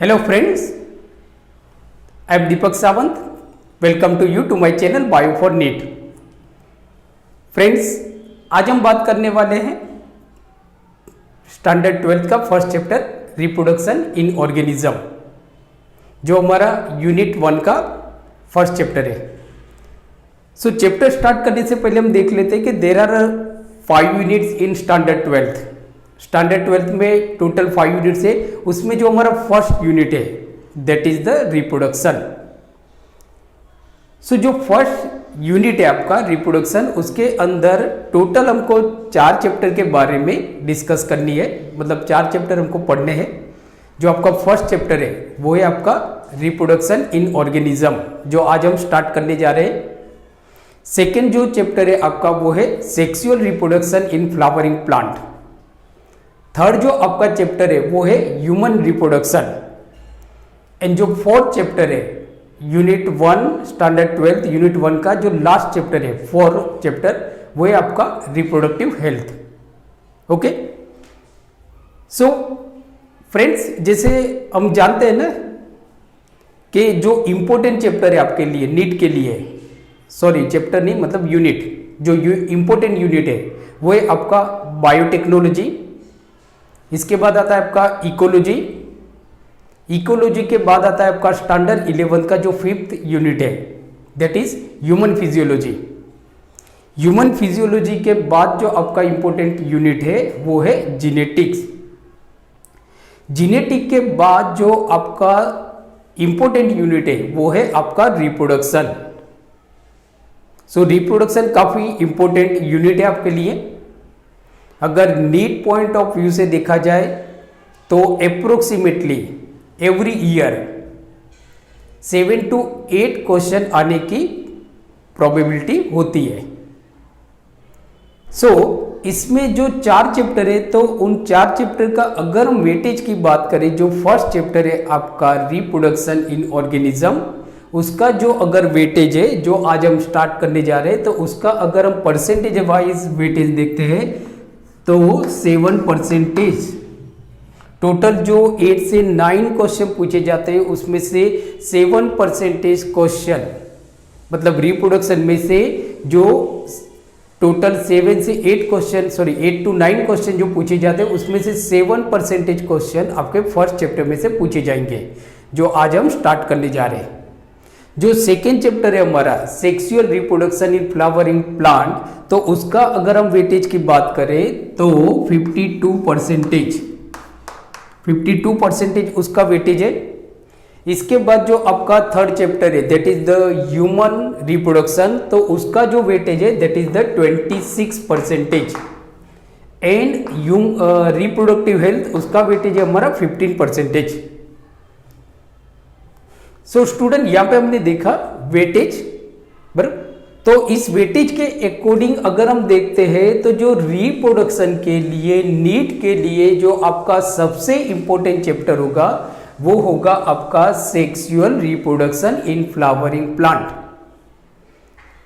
Hello friends, I am Deepak Sawant. Welcome to you to my channel Bio for NEET. Friends, आज हम बात करने वाले हैं स्टैंडर्ड 12 का first chapter reproduction in organism, जो हमारा यूनिट 1 का फर्स्ट चैप्टर है। सो चैप्टर स्टार्ट करने से पहले हम देख लेते हैं कि there are 5 units in standard 12। Standard 12 में टोटल 5 यूनिट्स है, उसमें जो हमारा फर्स्ट यूनिट है that is the reproduction. So जो फर्स्ट यूनिट है आपका रिप्रोडक्शन, उसके अंदर टोटल हमको 4 चैप्टर के बारे में डिस्कस करनी है, मतलब 4 चैप्टर हमको पढ़ने हैं। जो आपका फर्स्ट चैप्टर है वो है आपका रिप्रोडक्शन इन ऑर्गेनिज्म, जो आज हम स्टार्ट करने जा रहे हैं। सेकेंड जो चैप्टर है आपका वो है sexual reproduction in flowering plant. Third जो आपका चैप्टर है वो है ह्यूमन रिप्रोडक्शन। एंड जो फोर्थ चैप्टर है यूनिट 1 स्टैंडर्ड 12 यूनिट 1 का जो लास्ट चैप्टर है, फोर्थ चैप्टर, वो है आपका reproductive health. Okay, so friends, जैसे हम जानते हैं ना कि जो इंपॉर्टेंट चैप्टर है आपके लिए, नीट के लिए, सॉरी चैप्टर नहीं मतलब यूनिट, जो इंपॉर्टेंट यूनिट है वो है आपका बायोटेक्नोलॉजी। इसके बाद आता है आपका इकोलॉजी। इकोलॉजी के बाद आता है आपका स्टैंडर्ड 11 का जो 5th यूनिट है that is human physiology. Human physiology के बाद जो आपका इंपॉर्टेंट यूनिट है वो है जीनेटिक्स। जीनेटिक के बाद जो आपका इंपॉर्टेंट यूनिट है वो है आपका रिप्रोडक्शन। सो रिप्रोडक्शन काफी इंपॉर्टेंट यूनिट है आपके लिए। अगर नीट पॉइंट ऑफ व्यू से देखा जाए तो approximately every year 7 to 8 question आने की प्रोबेबिलिटी होती है। सो इसमें जो 4 चैप्टर है, तो उन 4 चैप्टर का अगर हम वेटेज की बात करें, जो फर्स्ट चैप्टर है आपका रिप्रोडक्शन इन ऑर्गेनिज्म, उसका जो अगर वेटेज है, जो आज हम स्टार्ट करने जा रहे हैं, तो उसका अगर हम परसेंटेज वाइज वेटेज देखते हैं तो 7%। टोटल जो 8 से 9 क्वेश्चन पूछे जाते हैं उसमें से 7% क्वेश्चन, मतलब रिप्रोडक्शन में से जो टोटल 7 से 8 क्वेश्चन, सॉरी 8 to 9 क्वेश्चन जो पूछे जाते हैं उसमें से 7% क्वेश्चन आपके फर्स्ट चैप्टर में से पूछे जाएंगे, जो आज हम स्टार्ट करने जा रहे हैं। जो सेकेंड चैप्टर है हमारा sexual reproduction in flowering plant, तो उसका अगर हम वेटेज की बात करें तो 52% उसका वेटेज है। इसके बाद जो आपका थर्ड चैप्टर है that is the human reproduction, तो उसका जो वेटेज है that is the 26%। And reproductive health, उसका वेटेज है हमारा 15%। सो स्टूडेंट, यहां पे हमने देखा वेटेज बराबर। तो इस वेटेज के अकॉर्डिंग अगर हम देखते हैं तो जो रिप्रोडक्शन के लिए, नीट के लिए जो आपका सबसे इंपॉर्टेंट चैप्टर होगा वो होगा आपका sexual reproduction in flowering plant.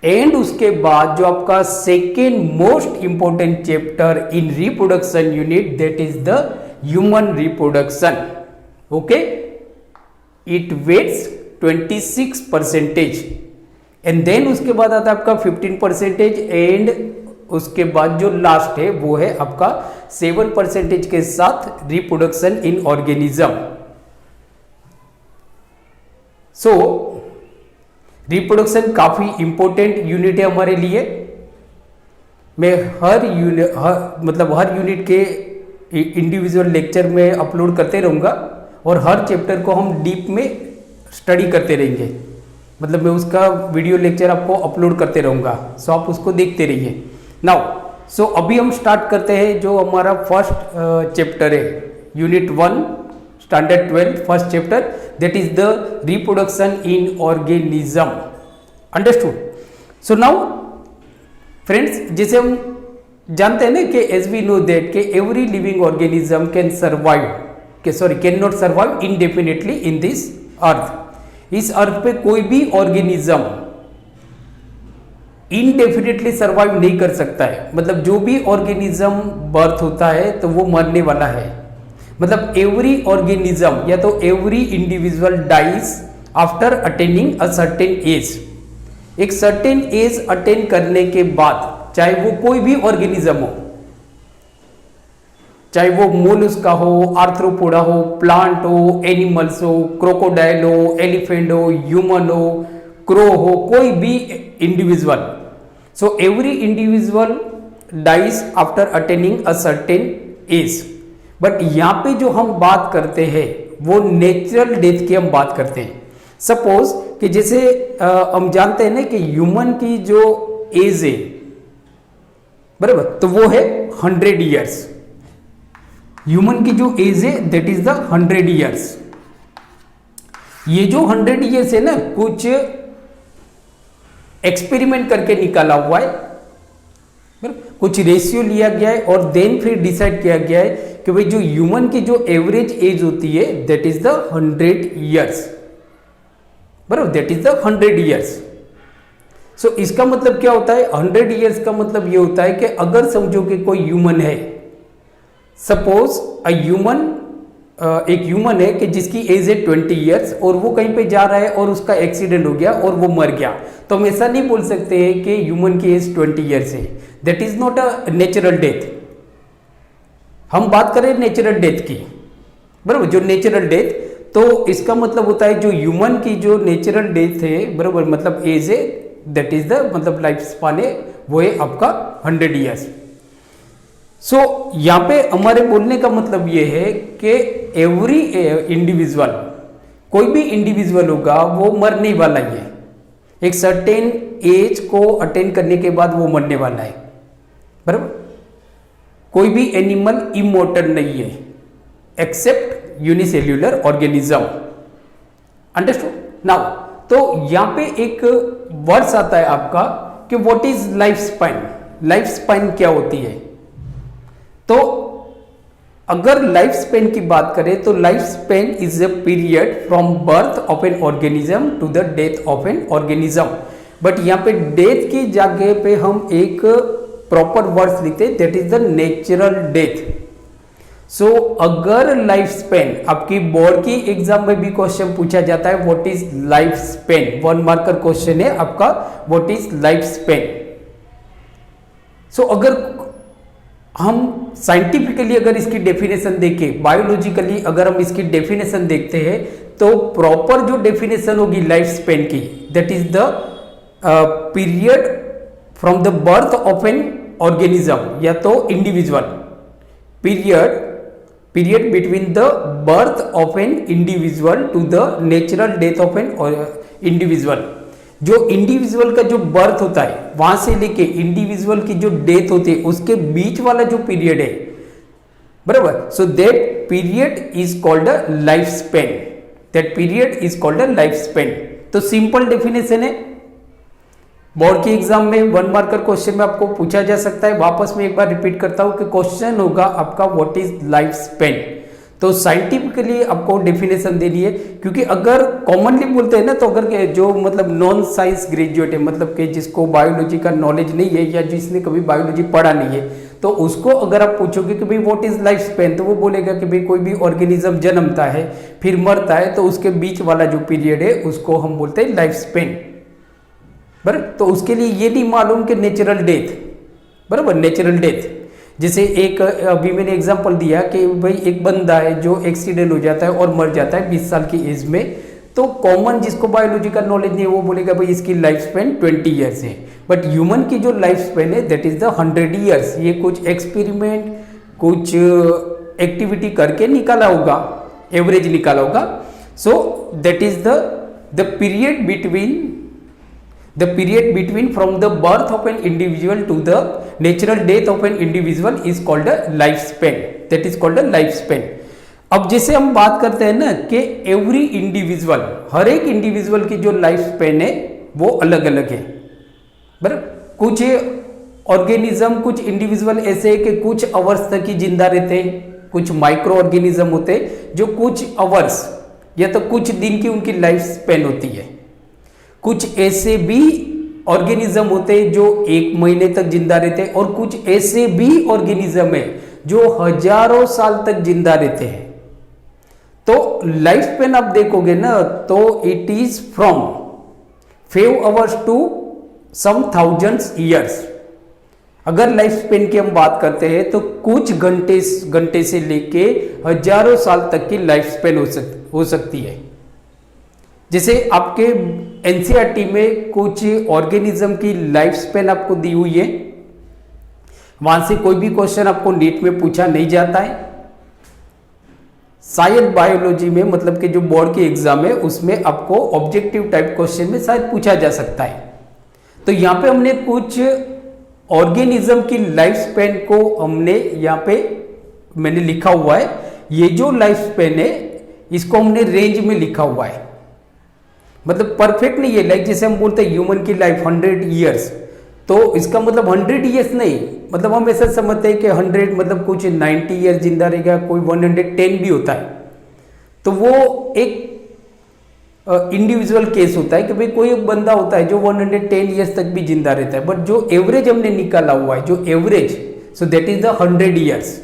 And उसके बाद जो आपका second most important chapter in reproduction unit that is the human reproduction. Okay, it weights 26%। And then उसके बाद आता है आपका 15%। एंड उसके बाद जो लास्ट है वो है आपका 7% के साथ reproduction in organism. So reproduction काफी इंपॉर्टेंट यूनिट है हमारे लिए। मैं हर यूनिट के इंडिविजुअल लेक्चर में अपलोड करते रहूंगा और हर चैप्टर को हम डीप में स्टडी करते रहेंगे, मतलब मैं उसका वीडियो लेक्चर आपको अपलोड करते रहूंगा। सो आप उसको देखते रहिए। नाउ सो अभी हम स्टार्ट करते हैं जो हमारा फर्स्ट चैप्टर है unit 1 standard 12 first chapter that is the reproduction in organism. Understood? So now friends, जैसे हम जानते हैं ना कि एज वी नो दैट कि every living organism can not survive indefinitely in this earth. इस अर्थ पे कोई भी ऑर्गेनिज्म इनडेफिनेटली सर्वाइव नहीं कर सकता है, मतलब जो भी ऑर्गेनिज्म बर्थ होता है तो वो मरने वाला है। मतलब एवरी ऑर्गेनिज्म या तो every individual dies after attaining a certain age. एक सर्टेन एज अटेन करने के बाद, चाहे वो कोई भी ऑर्गेनिज्म हो, चाहे वो मोलस्का हो, आर्थ्रोपोडा हो, प्लांट हो, एनिमल्स हो, क्रोकोडाइल हो, एलिफेंट हो, ह्यूमन हो, क्रो हो, कोई भी individual. So every individual dies after attaining a certain age. But यहां पे जो हम बात करते हैं वो नेचुरल डेथ की हम बात करते हैं। सपोज कि जैसे हम जानते हैं ना कि ह्यूमन की जो एज है, बराबर, तो वो है 100 ईयर्स। ह्यूमन की जो एज है दैट इज द 100 ईयर्स। ये जो 100 ईयर्स है ना, कुछ एक्सपेरिमेंट करके निकाला हुआ है, कुछ रेशियो लिया गया है और देन फिर डिसाइड किया गया है कि भाई जो ह्यूमन की जो एवरेज एज होती है दैट इज द 100 ईयर्स, बराबर, दैट इज द 100 ईयर्स। सो इसका मतलब क्या होता है? 100 ईयर्स का मतलब ये होता है कि अगर समझो कि कोई ह्यूमन है, सपोज एक ह्यूमन है कि जिसकी एज है 20 ईयर्स और वो कहीं पे जा रहा है और उसका एक्सीडेंट हो गया और वो मर गया, तो हम ऐसा नहीं बोल सकते हैं कि ह्यूमन की एज 20 ईयर्स है। That is not a natural death. हम बात करें नेचुरल डेथ की, बराबर, जो नेचुरल डेथ, तो इसका मतलब होता है जो ह्यूमन की जो नेचुरल डेथ है, बराबर, मतलब एज है, दैट इज द मतलब लाइफ स्पान है, वो है आपका 100 ईयर्स। सो यहां पे हमारे बोलने का मतलब ये है कि एवरी इंडिविजुअल, कोई भी इंडिविजुअल होगा वो मरने वाला ही है। एक सर्टेन एज को अटेन करने के बाद वो मरने वाला है, बराबर। कोई भी एनिमल इमॉर्टल नहीं है except unicellular organism. Understood now? तो यहां पे एक वर्ड्स आता है आपका कि what is life span. Life span क्या होती है? तो अगर लाइफ स्पेन की बात करें तो life span is a period from birth of an organism to the death of an organism. But यहाँ पे डेथ की जगह पे हम एक प्रॉपर वर्ड्स लिखते हैं, that is the natural death. So अगर लाइफ स्पेन, आपकी बोर्ड की एग्जाम में भी क्वेश्चन पूछा जाता है what is life span, 1 marker question है आपका, what is life span. So अगर हम साइंटिफिकली अगर इसकी डेफिनेशन देखें, बायोलॉजिकली अगर हम इसकी डेफिनेशन देखते हैं, तो प्रॉपर जो डेफिनेशन होगी लाइफ स्पेन की, that is the period from the birth of an organism या तो individual, period between the birth of an individual to the natural death of an individual. जो इंडिविजुअल का जो बर्थ होता है वहां से लेके इंडिविजुअल की जो डेथ होती है उसके बीच वाला जो पीरियड है, बराबर, सो that period is called a life span. That period is called a life span. तो सिंपल डेफिनेशन है, बोर्ड के एग्जाम में 1 मार्कर क्वेश्चन में आपको पूछा जा सकता है। वापस में एक बार रिपीट करता हूं कि क्वेश्चन होगा आपका व्हाट इज लाइफ स्पेन। तो साइंटिफिकली आपको डेफिनेशन देनी है, क्योंकि अगर कॉमनली बोलते हैं ना, तो अगर जो मतलब नॉन साइंस ग्रेजुएट है, मतलब कि जिसको बायोलॉजी का नॉलेज नहीं है या जिसने कभी बायोलॉजी पढ़ा नहीं है, तो उसको अगर आप पूछोगे कि भाई व्हाट इज लाइफ स्पेन, तो वो बोलेगा कि भाई कोई भी ऑर्गेनिज्म जन्मता है फिर मरता है, तो उसके बीच वाला जो पीरियड है उसको हम बोलते हैं लाइफ स्पेन, बराबर। तो उसके लिए ये नहीं मालूम कि नेचुरल डेथ, बराबर, नेचुरल डेथ। जैसे एक अभी मैंने एग्जांपल दिया कि भाई एक बंदा है जो एक्सीडेंट हो जाता है और मर जाता है 20 साल की एज में, तो कॉमन जिसको बायोलॉजी का नॉलेज नहीं है वो बोलेगा भाई इसकी लाइफ स्पेन 20 ईयर्स है। बट ह्यूमन की जो लाइफ स्पेन है दैट इज द 100 ईयर्स। ये कुछ एक्सपेरिमेंट, कुछ एक्टिविटी करके निकाला होगा, एवरेज निकाला होगा। सो that is the period between from the birth of an individual to the natural death of an individual is called a lifespan. That is called a lifespan. अब जैसे हम बात करते हैं ना कि एवरी इंडिविजुअल, हर एक इंडिविजुअल की जो लाइफ स्पेन है वो अलग अलग है, बराबर। कुछ ऑर्गेनिज्म, कुछ इंडिविजुअल ऐसे है कि कुछ आवर्स तक ही जिंदा रहते हैं, कुछ माइक्रो ऑर्गेनिज्म होते हैं जो कुछ आवर्स या तो कुछ दिन की उनकी लाइफ स्पेन होती है। कुछ ऐसे भी ऑर्गेनिज्म होते हैं जो 1 महीने तक जिंदा रहते हैं, और कुछ ऐसे भी ऑर्गेनिज्म है जो हजारों साल तक जिंदा रहते हैं। तो लाइफ स्पेन आप देखोगे ना तो it is from 5 hours to some thousands years. अगर लाइफ स्पेन की हम बात करते हैं तो कुछ घंटे से लेके हजारों साल तक की लाइफ स्पेन हो सकती है। जैसे आपके एनसीईआरटी में कुछ ऑर्गेनिज्म की लाइफ स्पेन आपको दी हुई है, वहां से कोई भी क्वेश्चन आपको नीट में पूछा नहीं जाता है। शायद बायोलॉजी में मतलब कि जो बोर्ड की एग्जाम है उसमें आपको ऑब्जेक्टिव टाइप क्वेश्चन में शायद पूछा जा सकता है। तो यहां पे हमने कुछ ऑर्गेनिज्म की लाइफ स्पेन को हमने यहाँ पे मैंने लिखा हुआ है। ये जो लाइफ स्पेन है इसको हमने रेंज में लिखा हुआ है, मतलब परफेक्ट नहीं है। लाइक जैसे हम बोलते हैं ह्यूमन की लाइफ 100 ईयर्स, तो इसका मतलब 100 ईयर्स नहीं, मतलब हम ऐसा समझते हैं कि 100 मतलब कुछ 90 ईयर्स जिंदा रहेगा, कोई 110 भी होता है। तो वो एक इंडिविजुअल केस होता है कि भाई कोई एक बंदा होता है जो 110 ईयर्स तक भी जिंदा रहता है, बट जो एवरेज हमने निकाला हुआ है, जो average, so that is the 100 years.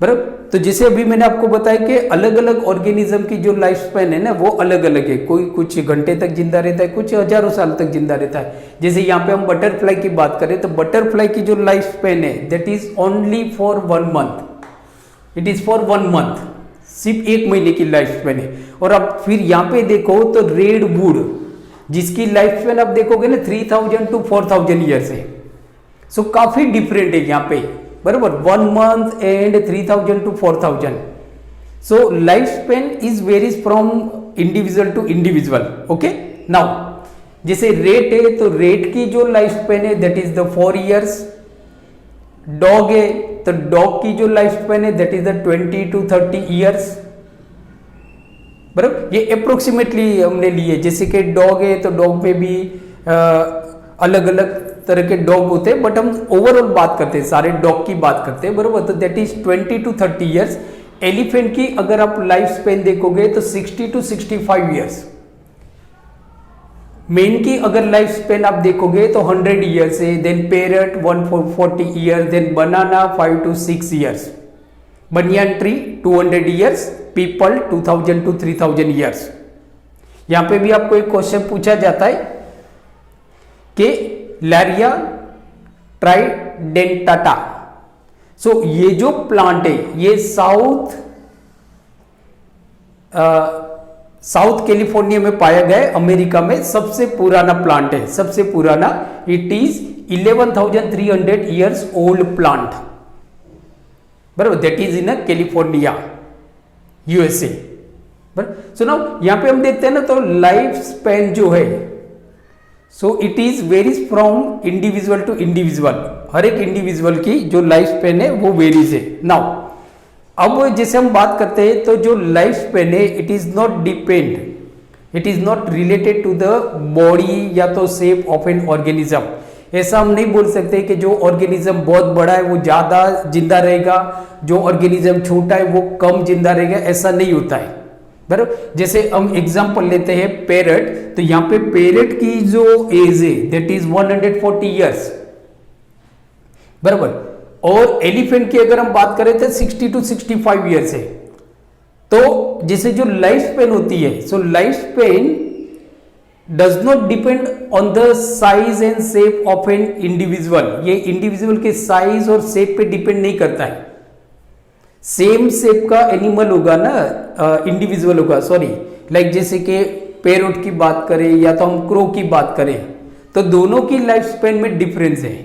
बराबर। तो जैसे अभी मैंने आपको बताया कि अलग अलग ऑर्गेनिज्म की जो लाइफ स्पैन है ना वो अलग अलग है। कोई कुछ घंटे तक जिंदा रहता है, कुछ हजारों साल तक जिंदा रहता है। जैसे यहाँ पे हम बटरफ्लाई की बात करें तो बटरफ्लाई की जो लाइफ स्पैन है that is only for 1 month. It is for 1 month, सिर्फ 1 महीने की लाइफ स्पैन है। और अब फिर यहाँ पे देखो तो रेड वुड जिसकी लाइफ स्पैन आप देखोगे ना 3000 to 4000 ईयर्स है। सो काफी डिफरेंट है यहाँ पे, बराबर। 1 month and 3000 to 4000। So life span is varies from individual to individual. Okay, now जैसे रेट है तो रेट की जो लाइफ स्पैन है that is the 4 years. Dog है तो डॉग की जो लाइफ स्पैन है that is the 20 to 30 years. बराबर, ये अप्रोक्सीमेटली हमने लिए। जैसे कि डॉग है तो डॉग में भी अलग अलग तरह के डॉग होते हैं, बट हम ओवरऑल बात करते हैं, सारे डॉग की बात करते हैं, बराबर। तो that is 20 to 30 years. Elephant की अगर आप लाइफ स्पेन देखोगे तो 60 to 65 ईयर्स। मेन की अगर लाइफ स्पेन आप देखोगे तो 100 ईयर्स है। Then parrot 140 years, then banana 5 to 6 years, banyan tree 200 years, peepal 2000 to 3000 years. यहां पे भी आपको एक क्वेश्चन पूछा जाता है कि लैरिया ट्राइडेंटाटा। सो ये जो प्लांट है ये साउथ कैलिफोर्निया में पाया गया है, अमेरिका में सबसे पुराना प्लांट है, सबसे पुराना। It is 11,300 years old plant, बराबर। That is in California, USA. So now यहां पे हम देखते हैं ना तो लाइफ स्पैन जो है so it is varies from individual to individual. हर एक इंडिविजुअल की जो लाइफ स्पैन है वो वेरीज है। नाउ अब जैसे हम बात करते हैं तो जो लाइफ स्पैन है it is not depend, it is not related to the body या तो शेप ऑफ एन ऑर्गेनिज्म। ऐसा हम नहीं बोल सकते कि जो ऑर्गेनिज्म बहुत बड़ा है वो ज्यादा जिंदा रहेगा, जो ऑर्गेनिज्म छोटा है वो कम जिंदा रहेगा, ऐसा नहीं होता है, बराबर। जैसे हम एग्जांपल लेते हैं पैरट, तो यहां पे पैरट की जो एज है दैट इज 140 ईयर्स, बराबर। और एलिफेंट की अगर हम बात करें तो 60 to 65 ईयर्स है। तो जैसे जो लाइफ स्पेन होती है, सो life Spain does not depend on the size and shape of an individual. ये इंडिविजुअल के साइज और शेप पे डिपेंड नहीं करता है। सेम शेप का एनिमल होगा ना, इंडिविजुअल होगा, सॉरी, लाइक जैसे कि पैरोट की बात करें या तो हम क्रो की बात करें तो दोनों की लाइफ स्पेन में डिफरेंस है,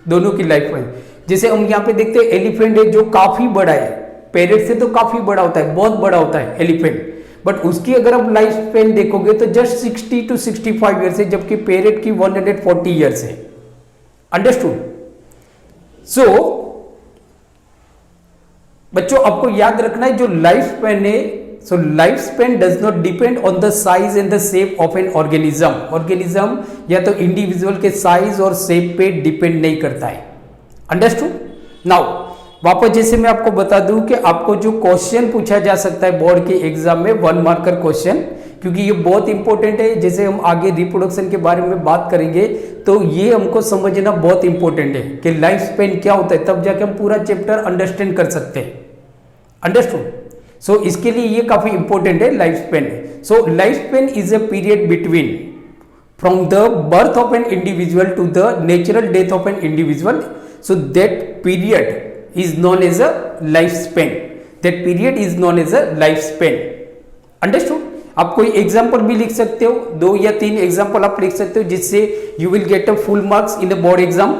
दोनों की लाइफ स्पेन। जैसे हम यहाँ पे देखते हैं एलिफेंट है जो काफी बड़ा है, पैरेट से तो काफी बड़ा होता है, बहुत बड़ा होता है एलिफेंट, बट उसकी अगर आप लाइफ स्पेन देखोगे तो जस्ट 60 to 65 ईयर्स है, जबकि पैरेट की 140 ईयर्स है। अंडरस्टूड? सो बच्चों आपको याद रखना है जो लाइफ स्पेन है, सो life Spain does not depend on the size and the shape of an organism. Organism या तो इंडिविजुअल के साइज और शेप पे डिपेंड नहीं करता है। अंडरस्टूड? नाउ वापस जैसे मैं आपको बता दूं कि आपको जो क्वेश्चन पूछा जा सकता है बोर्ड के एग्जाम में 1 मार्कर क्वेश्चन, क्योंकि ये बहुत इंपॉर्टेंट है। जैसे हम आगे रिप्रोडक्शन के बारे में बात करेंगे तो ये हमको समझना बहुत इंपॉर्टेंट है कि लाइफ स्पेन क्या होता है, तब जाके हम पूरा चैप्टर अंडरस्टैंड कर सकते हैं। अंडरस्टूड? सो इसके लिए ये काफी इंपॉर्टेंट है life span. So life span is a period between from the birth of an individual to the natural death of an individual, so that period is known as a life span, that period is known as a life span. Understood? आप कोई example भी लिख सकते हो, 2 या 3 example आप लिख सकते हो जिससे you will get a full marks in the board exam.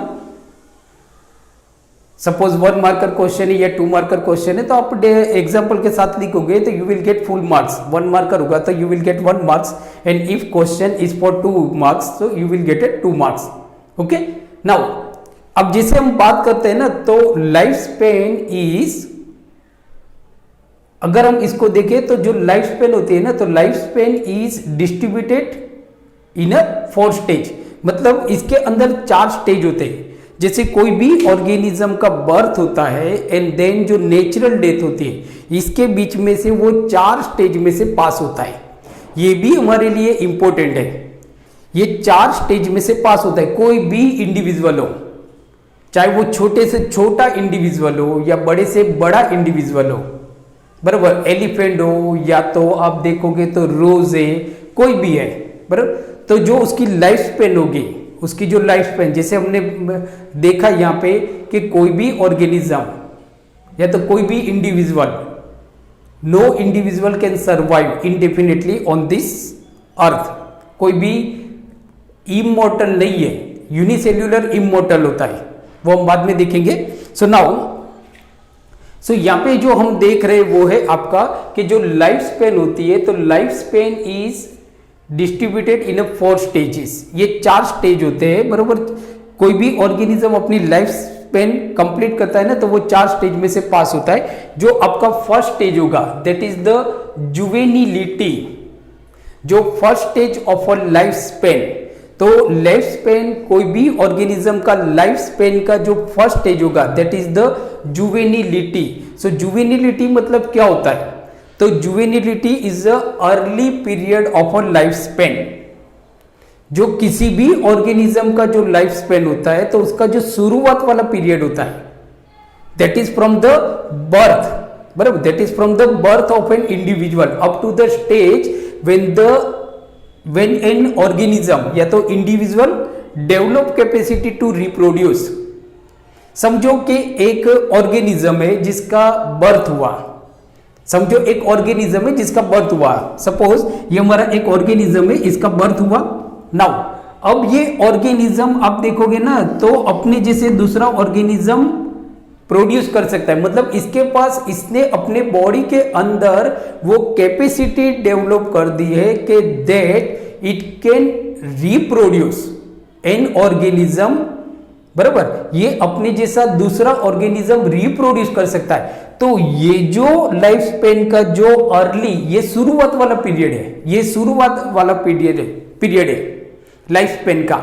Suppose 1 marker question है या 2 मार्कर क्वेश्चन है तो आप एग्जाम्पल के साथ लिखोगे तो you will get full marks. 1 marker होगा तो you will get 1 marks, and if question is for 2 marks तो you will get 2 marks. Okay, now अब जैसे हम बात करते हैं ना, तो लाइफ स्पेन इज, अगर हम इसको देखें तो जो लाइफ स्पेन होती है ना, तो life span is distributed in a 4 stage, मतलब इसके अंदर 4 स्टेज होते हैं। जैसे कोई भी ऑर्गेनिज्म का बर्थ होता है एंड देन जो नेचुरल डेथ होती है, इसके बीच में से वो 4 स्टेज में से पास होता है। ये भी हमारे लिए इंपॉर्टेंट है, ये 4 स्टेज में से पास होता है। कोई भी इंडिविजुअल हो, चाहे वो छोटे से छोटा इंडिविजुअल हो या बड़े से बड़ा इंडिविजुअल हो, बराबर, एलिफेंट हो या तो आप देखोगे तो रोज है, कोई भी है, बराबर, तो जो उसकी लाइफ स्पेन होगी, उसकी जो लाइफ स्पेन, जैसे हमने देखा यहाँ पे कि कोई भी ऑर्गेनिज्म या तो कोई भी individual, no individual can survive indefinitely on this earth, कोई भी इमॉर्टल नहीं है, यूनिसेल्युलर इमॉर्टल होता है, वो हम बाद में देखेंगे। सो नाउ, सो यहाँ पे जो हम देख रहे हैं वो है आपका कि जो लाइफ स्पेन होती है, तो life span is distributed in 4 stages. ये 4 स्टेज होते हैं, बरोबर। कोई भी ऑर्गेनिज्म अपनी लाइफ स्पेन कंप्लीट करता है ना, तो वो 4 स्टेज में से पास होता है। जो आपका फर्स्ट स्टेज होगा दैट इज द जुवेनिलिटी, जो first stage of a life span. तो लाइफ स्पेन, कोई भी ऑर्गेनिज्म का लाइफ स्पेन का जो फर्स्ट स्टेज होगा that is the juvenility. So juvenility मतलब क्या होता है? तो juvenility is a early period of a life span. जो किसी भी ऑर्गेनिज्म का जो लाइफ स्पेन होता है तो उसका जो शुरुआत वाला पीरियड होता है that is from the birth, बराबर, that is from the birth of an individual up to the stage when an organism या तो individual develop capacity to reproduce. समझो कि एक ऑर्गेनिज्म है जिसका बर्थ हुआ, समझो एक ऑर्गेनिज्म है जिसका बर्थ हुआ, सपोज ये हमारा एक ऑर्गेनिज्म है, इसका बर्थ हुआ। नाउ अब ये ऑर्गेनिज्म आप देखोगे ना, तो अपने जैसे दूसरा ऑर्गेनिज्म प्रोड्यूस कर सकता है, मतलब इसके पास, इसने अपने बॉडी के अंदर वो कैपेसिटी डेवलप कर दी है कि that it can reproduce an organism, बराबर, ये अपने जैसा दूसरा ऑर्गेनिज्म रिप्रोड्यूस कर सकता है। तो ये जो लाइफ स्पेन का जो अर्ली, ये शुरुआत वाला पीरियड है, ये शुरुआत वाला पीरियड है लाइफ स्पेन का।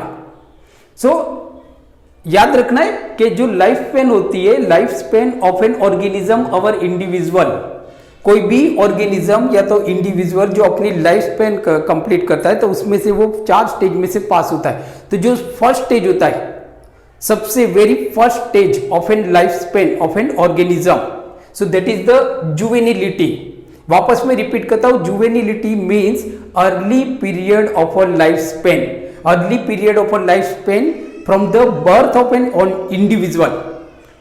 सो याद रखना है कि जो लाइफ स्पेन होती है, life span of an organism our individual, कोई भी ऑर्गेनिज्म या तो इंडिविजुअल जो अपनी लाइफ स्पेन कंप्लीट करता है तो उसमें से वो 4 स्टेज में से पास होता है। तो जो फर्स्ट स्टेज होता है, सबसे very first stage of an life span of an organism, so that is the juvenility. वापस में रिपीट करता हूं, juvenility means early period of a life span, early period of a life span from the birth of an individual,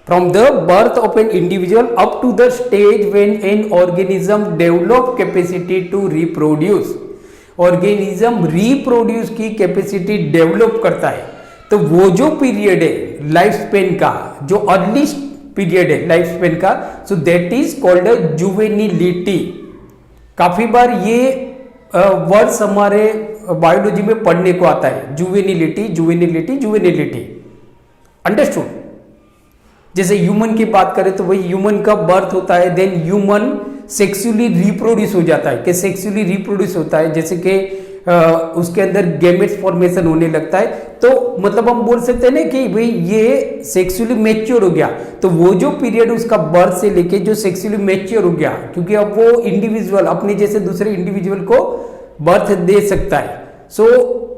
from the birth of an individual up to the stage when an organism develop capacity to reproduce। Organism reproduce की capacity develop करता है, तो वो जो period है life span का, जो early period है लाइफ स्पेन का, so that is called a juvenility. काफी बार ये वर्ड्स हमारे बायोलॉजी में पढ़ने को आता है, जुवेनिलिटी जुवेनिलिटी जुवेनिलिटी। अंडरस्टूड? जैसे ह्यूमन की बात करें तो वही ह्यूमन का बर्थ होता है, देन ह्यूमन सेक्सुअली रिप्रोड्यूस हो जाता है, कि सेक्सुअली रिप्रोड्यूस होता है, जैसे कि उसके अंदर गैमेट्स फॉर्मेशन होने लगता है। तो मतलब हम बोल सकते हैं ना कि भाई ये सेक्सुअली मैच्योर हो गया। तो वो जो पीरियड उसका बर्थ से लेके जो सेक्सुअली मैच्योर हो गया, क्योंकि अब वो इंडिविजुअल अपने जैसे दूसरे इंडिविजुअल को बर्थ दे सकता है। सो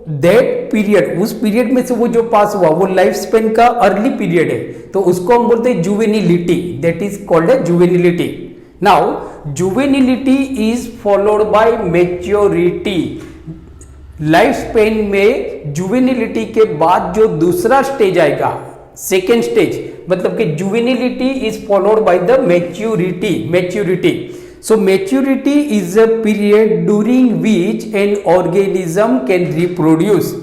दैट पीरियड, उस पीरियड में से वो जो पास हुआ वो लाइफ स्पेन का अर्ली पीरियड है, तो उसको हम बोलते हैं juvenility, that is called a juvenility. Now juvenility is followed by maturity. Life span में जुवेनिलिटी के बाद जो दूसरा स्टेज आएगा, सेकेंड स्टेज, मतलब कि juvenility is followed by the maturity. So maturity is a period during which an organism can reproduce.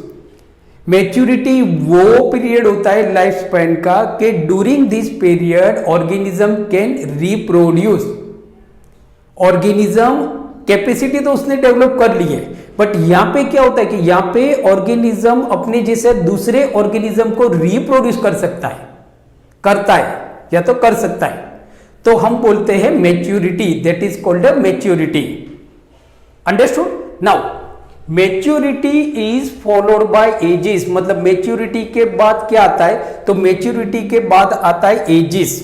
Maturity वो period होता है लाइफ स्पैन का कि during this period organism can reproduce. Organism capacity तो उसने develop कर ली है, बट यहां पे क्या होता है कि यहां पे ऑर्गेनिज्म अपने जैसे दूसरे ऑर्गेनिज्म को रिप्रोड्यूस कर सकता है, करता है या तो कर सकता है, तो हम बोलते हैं maturity, that is called a maturity. Understood? Now maturity is followed by ages, मतलब मैच्योरिटी के बाद क्या आता है, तो मैच्योरिटी के बाद आता है एजेस।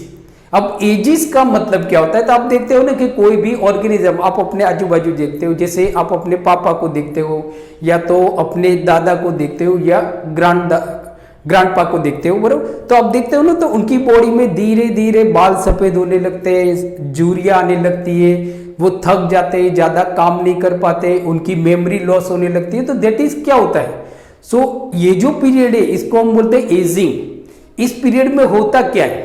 अब एजिस का मतलब क्या होता है, तो आप देखते हो ना कि कोई भी ऑर्गेनिज्म आप अपने आजू बाजू देखते हो, जैसे आप अपने पापा को देखते हो या तो अपने दादा को देखते हो या ग्रांडपा को देखते हो, बराबर। तो आप देखते हो ना, तो उनकी बॉडी में धीरे धीरे बाल सफेद होने लगते हैं, झुर्रियां आने लगती है, वो थक जाते हैं, ज्यादा काम नहीं कर पाते, उनकी मेमोरी लॉस होने लगती है। तो दैट इज क्या होता है, सो ये जो पीरियड है इसको हम बोलते हैं एजिंग। इस पीरियड में होता क्या है,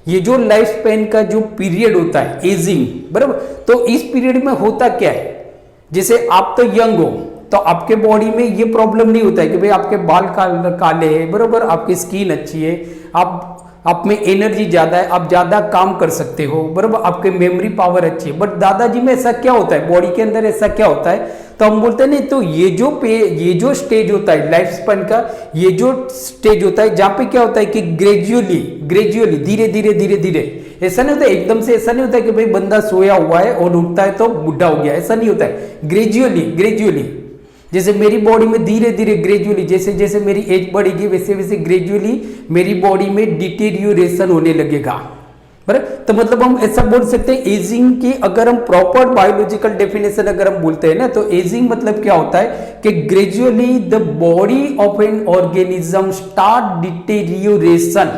ये जो लाइफ स्पेन का जो पीरियड होता है एजिंग, बराबर, तो इस पीरियड में होता क्या है, जैसे आप तो यंग हो तो आपके बॉडी में ये प्रॉब्लम नहीं होता है कि भाई आपके बाल काले हैं, बराबर, आपकी स्किन अच्छी है, आप में एनर्जी ज्यादा है, आप ज्यादा काम कर सकते हो, बराबर, आपके मेमोरी पावर अच्छी है। बट दादाजी में ऐसा क्या होता है, बॉडी के अंदर ऐसा क्या होता है, तो हम बोलते हैं नहीं, तो ये जो स्टेज होता है लाइफ स्पैन का, ये जो स्टेज होता है जहां पे क्या होता है कि ग्रेजुअली धीरे धीरे, ऐसा नहीं होता है एकदम से, ऐसा नहीं होता है कि भाई बंदा सोया हुआ है और उठता है तो बुढ़ा हो गया, ऐसा नहीं होता है। ग्रेजुअली जैसे मेरी बॉडी में धीरे धीरे ग्रेजुअली, जैसे जैसे मेरी एज बढ़ेगी वैसे वैसे ग्रेजुअली मेरी बॉडी में डिटेरियोरेशन होने लगेगा, बराबर। तो मतलब हम ऐसा बोल सकते हैं एजिंग की अगर हम प्रॉपर बायोलॉजिकल डेफिनेशन अगर हम बोलते हैं ना, तो एजिंग मतलब क्या होता है कि gradually the body of an organism start deterioration.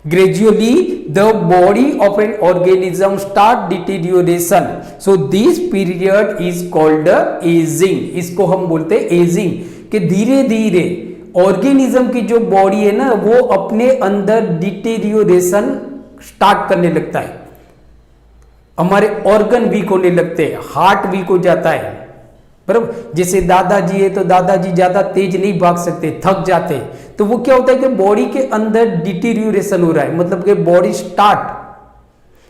Gradually the body of an organism start deterioration, so this period is called aging। इसको हम बोलते हैं aging, कि धीरे धीरे ऑर्गेनिज्म की जो बॉडी है ना वो अपने अंदर डिटेरियोरेशन स्टार्ट करने लगता है, हमारे ऑर्गन वीक होने लगते हैं, हार्ट वीक हो जाता है, बराबर। जैसे दादाजी है तो दादाजी ज्यादा तेज नहीं भाग सकते, थक जाते हैं, तो वो क्या होता है कि बॉडी के अंदर डिटेरियोरेशन हो रहा है, मतलब कि बॉडी स्टार्ट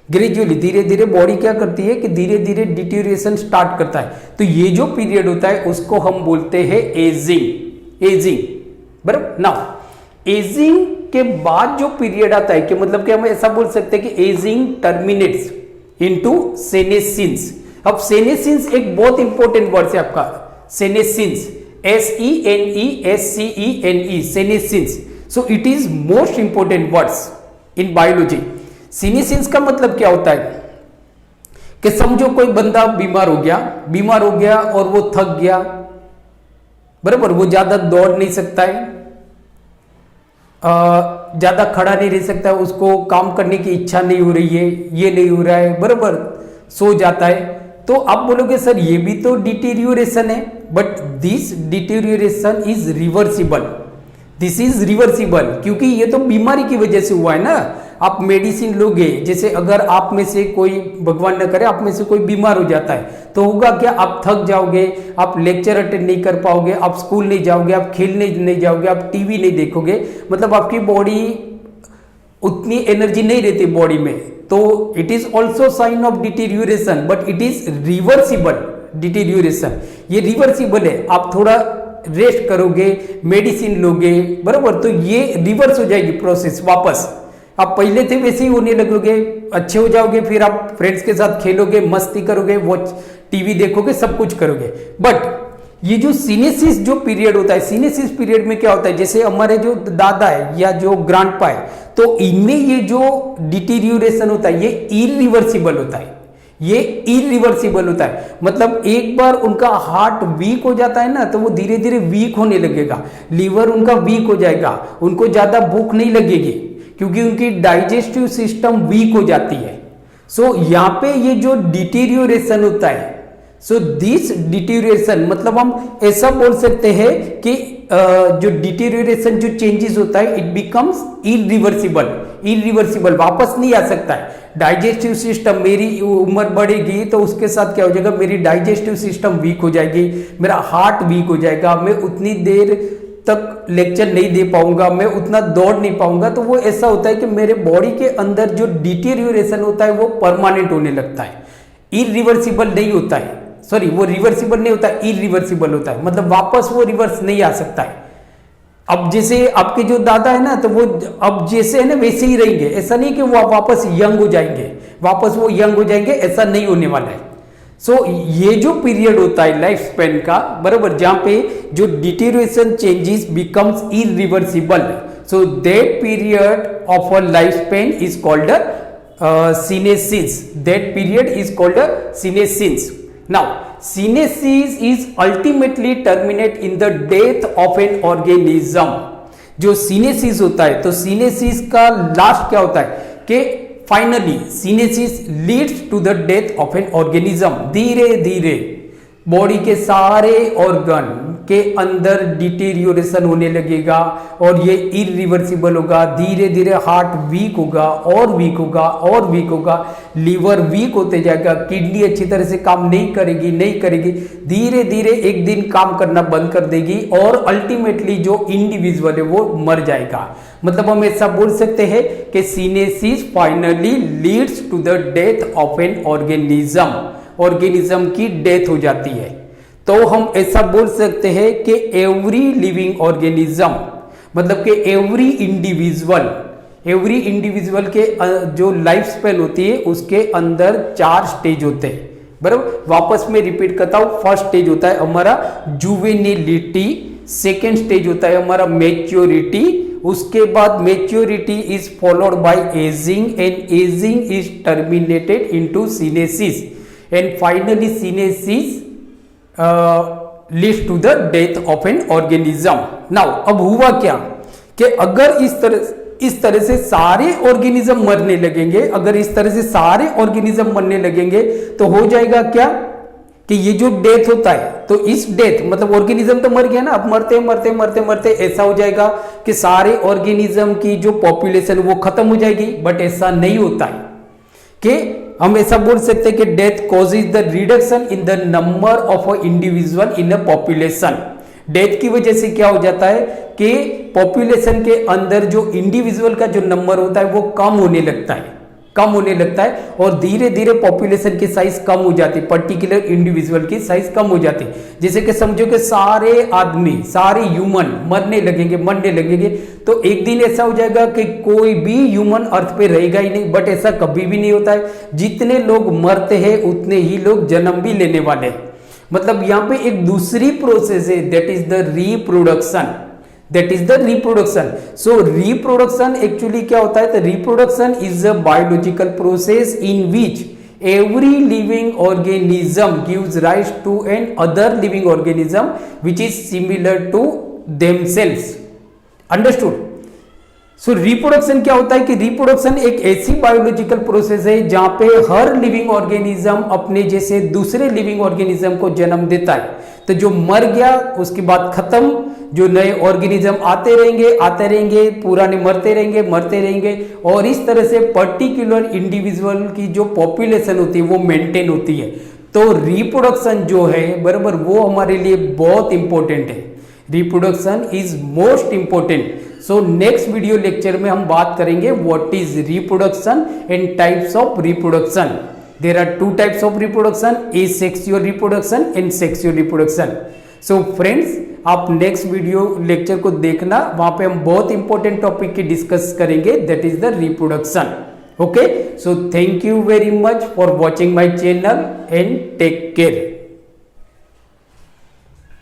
ग्रेजुअली धीरे धीरे बॉडी क्या करती है कि धीरे धीरे डिटेरियोरेशन स्टार्ट करता है। तो ये जो पीरियड होता है उसको हम बोलते हैं एजिंग, बराबर। नाउ एजिंग के बाद जो पीरियड आता है कि मतलब कि हम ऐसा बोल सकते हैं कि एजिंग टर्मिनेट्स इनटू सेनेसेंस। अब सेनेसेंस एक बहुत इंपॉर्टेंट वर्ड है आपका, senescence, SENESCENE, senescence. So it is most important words in biology. Senescence का मतलब क्या होता है कि समझो कोई बंदा बीमार हो गया और वो थक गया, बराबर, वो ज्यादा दौड़ नहीं सकता है, ज्यादा खड़ा नहीं रह सकता, उसको काम करने की इच्छा नहीं हो रही है, ये नहीं हो रहा है, बराबर, सो जाता है। तो आप बोलोगे सर ये भी तो डिटेरियोरेशन है, but this deterioration is reversible, this is reversible, क्योंकि ये तो बीमारी की वजह से हुआ है ना। आप मेडिसिन लोगे, जैसे अगर आप में से कोई, भगवान न करे, आप में से कोई बीमार हो जाता है तो होगा क्या, आप थक जाओगे, आप लेक्चर अटेंड नहीं कर पाओगे, आप स्कूल नहीं जाओगे, आप खेलने नहीं जाओगे, आप टीवी नहीं देखोगे, मतलब आपकी बॉडी उतनी एनर्जी नहीं रहती बॉडी में, तो it is also sign of deterioration, but it is reversible deterioration, ये रिवर्सिबल है। आप थोड़ा रेस्ट करोगे, मेडिसिन लोगे, बराबर, तो ये रिवर्स हो जाएगी प्रोसेस वापस, आप पहले थे वैसे ही होने लगोगे, अच्छे हो जाओगे, फिर आप फ्रेंड्स के साथ खेलोगे, मस्ती करोगे, वॉच टीवी देखोगे, सब कुछ करोगे। बट ये जो सीनेसिस जो पीरियड होता है, सीनेसिस पीरियड में क्या होता है, जैसे हमारे जो दादा है या जो ग्रैंडपा है, तो इनमें ये जो डिटेरियोरेशन होता है ये इरिवर्सिबल होता है, ये इरिवर्सिबल होता है। मतलब एक बार उनका हार्ट वीक हो जाता है ना, तो वो धीरे धीरे वीक होने लगेगा, लीवर उनका वीक हो जाएगा, उनको ज्यादा भूख नहीं लगेगी, क्योंकि उनकी डाइजेस्टिव सिस्टम वीक हो जाती है। सो यहाँ पे ये जो डिटीरियोरेशन होता है, सो दिस डिटीरियोरेशन मतलब हम ऐसा बोल सकते हैं कि जो डिटीरियोरेशन जो चेंजेस होता है इट बिकम्स इरिवर्सिबल, इरिवर्सिबल वापस नहीं आ सकता है। डाइजेस्टिव सिस्टम, मेरी उम्र बढ़ेगी तो उसके साथ क्या हो जाएगा, मेरी डाइजेस्टिव सिस्टम वीक हो जाएगी, मेरा हार्ट वीक हो जाएगा, मैं उतनी देर तक लेक्चर नहीं दे पाऊंगा, मैं उतना दौड़ नहीं पाऊंगा। तो वो ऐसा होता है कि मेरे बॉडी के अंदर जो डिटीरियोरेशन होता है वो परमानेंट होने लगता है, इरिवर्सिबल नहीं होता है। सॉरी, वो रिवर्सिबल नहीं होता, इरिवर्सिबल होता है, मतलब वापस वो रिवर्स नहीं आ सकता है। अब जैसे आपके जो दादा है ना, तो वो अब जैसे है ना वैसे ही रहेंगे, ऐसा नहीं कि वो वापस यंग हो जाएंगे, वापस वो यंग हो जाएंगे, ऐसा नहीं होने वाला है। सो ये जो पीरियड होता है लाइफ स्पेन का, बराबर, जहां पे जो deterioration changes becomes irreversible, so that period of a life span is called senescence, that period is called senescence. Now, senescence is ultimately terminate in the death of an organism। जो सीनेसिस होता है, तो सीनेसिस का लास्ट क्या होता है कि finally senescence leads to the death of an organism. धीरे धीरे बॉडी के सारे ऑर्गन के अंदर डिटीरियोरेशन होने लगेगा और ये इरिवर्सिबल होगा। धीरे धीरे हार्ट वीक होगा और वीक होगा और वीक होगा, लीवर वीक होते जाएगा, किडनी अच्छी तरह से काम नहीं करेगी, धीरे धीरे एक दिन काम करना बंद कर देगी और अल्टीमेटली जो इंडिविजुअल है वो मर जाएगा। मतलब हम ऐसा बोल सकते हैं कि senescence finally leads to the death of an organism, organism की डेथ हो जाती है। तो हम ऐसा बोल सकते हैं कि एवरी लिविंग ऑर्गेनिज्म, मतलब कि एवरी इंडिविजुअल के जो लाइफ स्पेन होती है उसके अंदर 4 स्टेज होते हैं, बराबर। वापस में रिपीट करता हूं, फर्स्ट स्टेज होता है हमारा जुवेनिलिटी, सेकेंड स्टेज होता है हमारा मैच्योरिटी, उसके बाद maturity is followed by ageing and ageing is terminated into senescence and finally senescence leads to the death of an organism. Now अब हुआ क्या कि अगर इस तरह से सारे ऑर्गेनिज्म मरने लगेंगे, अगर इस तरह से सारे ऑर्गेनिज्म मरने लगेंगे तो हो जाएगा क्या कि ये जो डेथ होता है, तो इस डेथ मतलब ऑर्गेनिज्म तो मर गया ना, अब मरते मरते मरते मरते ऐसा हो जाएगा कि सारे ऑर्गेनिज्म की जो पॉपुलेशन वो खत्म हो जाएगी। बट ऐसा नहीं होता है कि हम ऐसा बोल सकते हैं कि death causes the reduction in the number of a individual in a population. Death की वजह से क्या हो जाता है कि पॉपुलेशन के अंदर जो इंडिविजुअल का जो नंबर होता है वो कम होने लगता है और धीरे धीरे पॉपुलेशन की साइज कम हो जाती है, पर्टिकुलर इंडिविजुअल की साइज कम हो जाती है। जैसे कि समझो कि सारे आदमी, सारे ह्यूमन मरने लगेंगे, तो एक दिन ऐसा हो जाएगा कि कोई भी ह्यूमन अर्थ पे रहेगा ही नहीं। बट ऐसा कभी भी नहीं होता है, जितने लोग मरते हैं उतने ही लोग जन्म भी लेने वाले हैं। मतलब यहाँ पे एक दूसरी प्रोसेस है, that is the reproduction. So reproduction actually क्या होता है, तो reproduction is a biological process in which every living organism gives rise to an other living organism which is similar to themselves। Understood? So reproduction क्या होता है कि reproduction एक ऐसी बायोलॉजिकल प्रोसेस है जहां पे हर लिविंग ऑर्गेनिज्म अपने जैसे दूसरे लिविंग ऑर्गेनिज्म को जन्म देता है। तो जो मर गया उसके बाद खत्म, जो नए ऑर्गेनिज्म आते रहेंगे, पुराने मरते रहेंगे और इस तरह से पर्टिकुलर इंडिविजुअल की जो पॉपुलेशन होती है वो मेंटेन होती है। तो रिप्रोडक्शन जो है, बराबर, वो हमारे लिए बहुत इंपॉर्टेंट है। Reproduction is most important. So next video lecture में हम बात करेंगे what is reproduction and types of reproduction. There are 2 types of reproduction, asexual reproduction and sexual reproduction. So friends, आप नेक्स्ट वीडियो लेक्चर को देखना, वहां पे हम बहुत इंपॉर्टेंट टॉपिक की डिस्कस करेंगे, that is the reproduction. Okay, so thank you very much for watching my channel and take care.